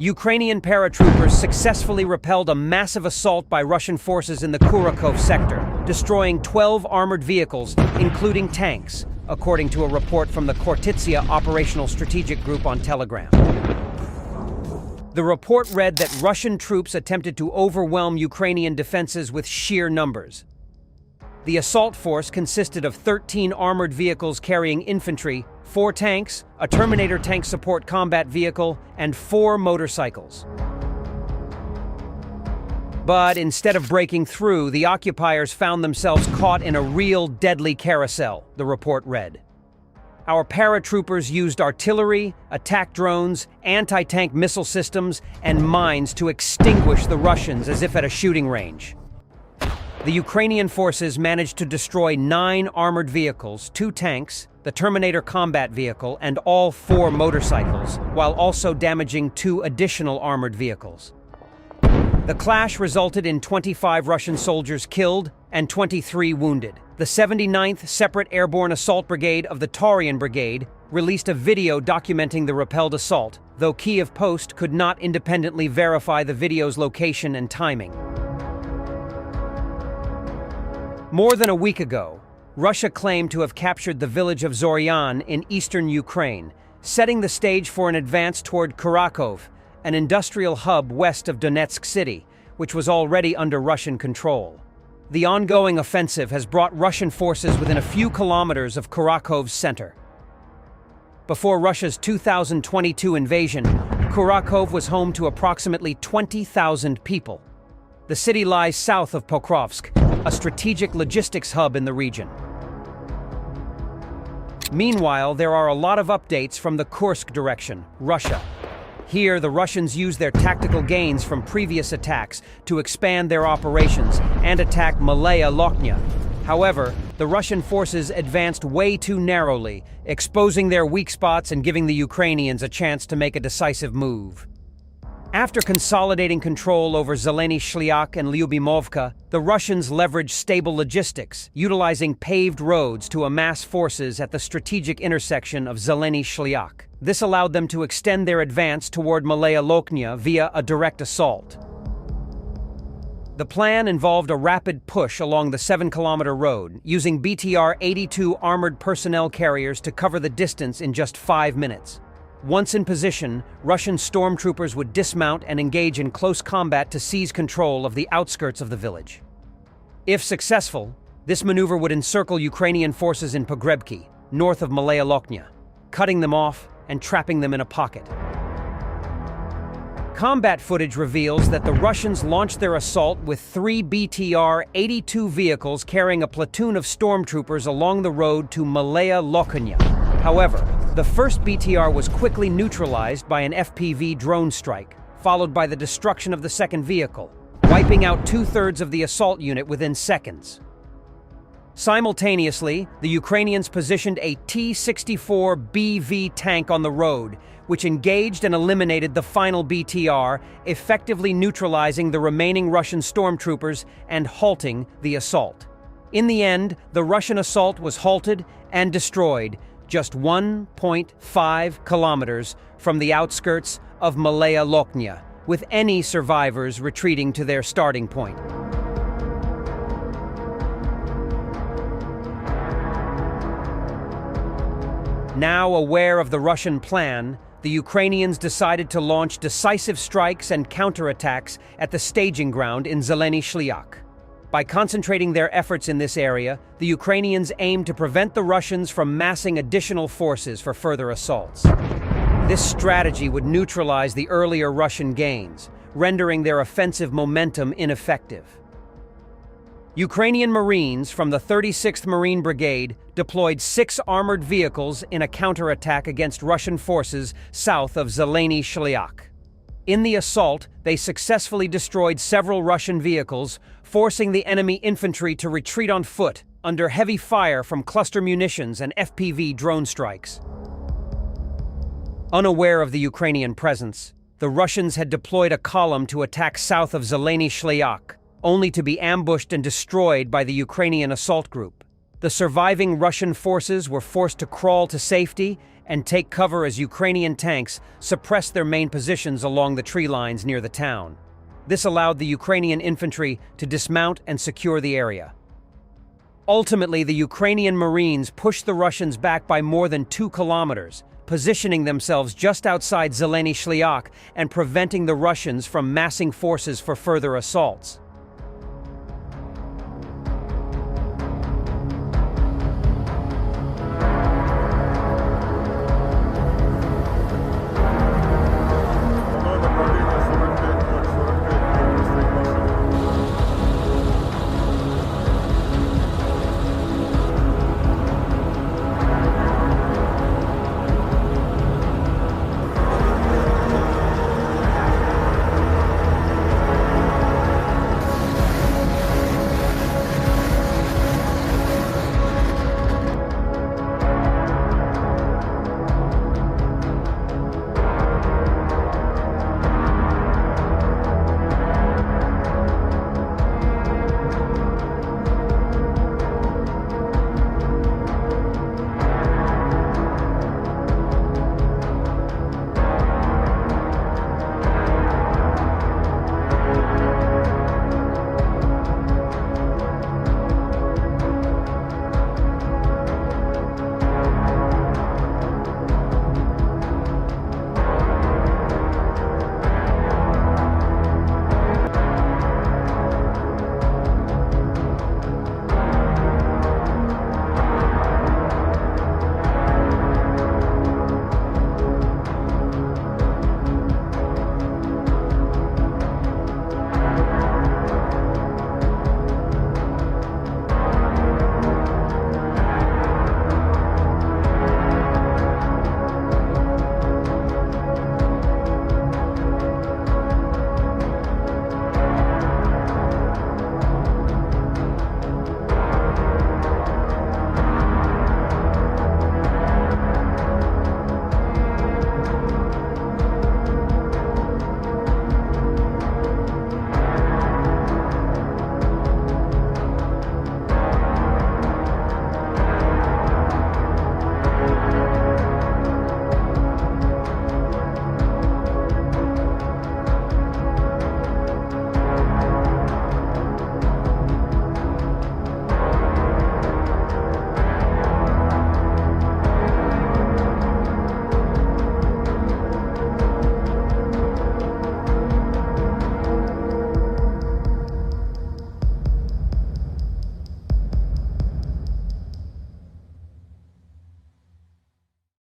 Ukrainian paratroopers successfully repelled a massive assault by Russian forces in the Kurakov sector, destroying 12 armored vehicles, including tanks, according to a report from the Khortytsia Operational Strategic Group on Telegram. The report read that Russian troops attempted to overwhelm Ukrainian defenses with sheer numbers. The assault force consisted of 13 armored vehicles carrying infantry, 4 tanks, a Terminator tank support combat vehicle, and 4 motorcycles. But instead of breaking through, the occupiers found themselves caught in a real deadly carousel, the report read. Our paratroopers used artillery, attack drones, anti-tank missile systems, and mines to extinguish the Russians as if at a shooting range. The Ukrainian forces managed to destroy 9 armored vehicles, 2 tanks, the Terminator combat vehicle, and all 4 motorcycles, while also damaging 2 additional armored vehicles. The clash resulted in 25 Russian soldiers killed and 23 wounded. The 79th Separate Airborne Assault Brigade of the Taurian Brigade released a video documenting the repelled assault, though Kiev Post could not independently verify the video's location and timing. More than a week ago, Russia claimed to have captured the village of Zoryan in eastern Ukraine, setting the stage for an advance toward Kurakov, an industrial hub west of Donetsk city, which was already under Russian control. The ongoing offensive has brought Russian forces within a few kilometers of Kurakov's center. Before Russia's 2022 invasion, Kurakov was home to approximately 20,000 people. The city lies south of Pokrovsk, a strategic logistics hub in the region. Meanwhile, there are a lot of updates from the Kursk direction, Russia. Here, the Russians use their tactical gains from previous attacks to expand their operations and attack Malaya Lokhnya. However, the Russian forces advanced way too narrowly, exposing their weak spots and giving the Ukrainians a chance to make a decisive move. After consolidating control over Zeleny Shliak and Lyubimovka, the Russians leveraged stable logistics, utilizing paved roads to amass forces at the strategic intersection of Zeleny Shliak. This allowed them to extend their advance toward Malaya Lokhnya via a direct assault. The plan involved a rapid push along the 7-kilometer road, using BTR-82 armored personnel carriers to cover the distance in just 5 minutes. Once in position, Russian stormtroopers would dismount and engage in close combat to seize control of the outskirts of the village. If successful, this maneuver would encircle Ukrainian forces in Pogrebki, north of Malaya Lokhnya, cutting them off and trapping them in a pocket. Combat footage reveals that the Russians launched their assault with 3 BTR-82 vehicles carrying a platoon of stormtroopers along the road to Malaya Lokhnya. However, the first BTR was quickly neutralized by an FPV drone strike, followed by the destruction of the second vehicle, wiping out 2/3 of the assault unit within seconds. Simultaneously, the Ukrainians positioned a T-64 BV tank on the road, which engaged and eliminated the final BTR, effectively neutralizing the remaining Russian stormtroopers and halting the assault. In the end, the Russian assault was halted and destroyed, just 1.5 kilometers from the outskirts of Malaya Lokhnya, with any survivors retreating to their starting point. Now aware of the Russian plan, the Ukrainians decided to launch decisive strikes and counterattacks at the staging ground in Zeleny Shliak. By concentrating their efforts in this area, the Ukrainians aimed to prevent the Russians from massing additional forces for further assaults. This strategy would neutralize the earlier Russian gains, rendering their offensive momentum ineffective. Ukrainian Marines from the 36th Marine Brigade deployed 6 armored vehicles in a counterattack against Russian forces south of Zeleny Shliak. In the assault, they successfully destroyed several Russian vehicles, forcing the enemy infantry to retreat on foot under heavy fire from cluster munitions and FPV drone strikes. Unaware of the Ukrainian presence, the Russians had deployed a column to attack south of Zeleny Shliak, only to be ambushed and destroyed by the Ukrainian assault group. The surviving Russian forces were forced to crawl to safety and take cover as Ukrainian tanks suppressed their main positions along the tree lines near the town. This allowed the Ukrainian infantry to dismount and secure the area. Ultimately, the Ukrainian Marines pushed the Russians back by more than 2 kilometers, positioning themselves just outside Zeleny Shliak and preventing the Russians from massing forces for further assaults.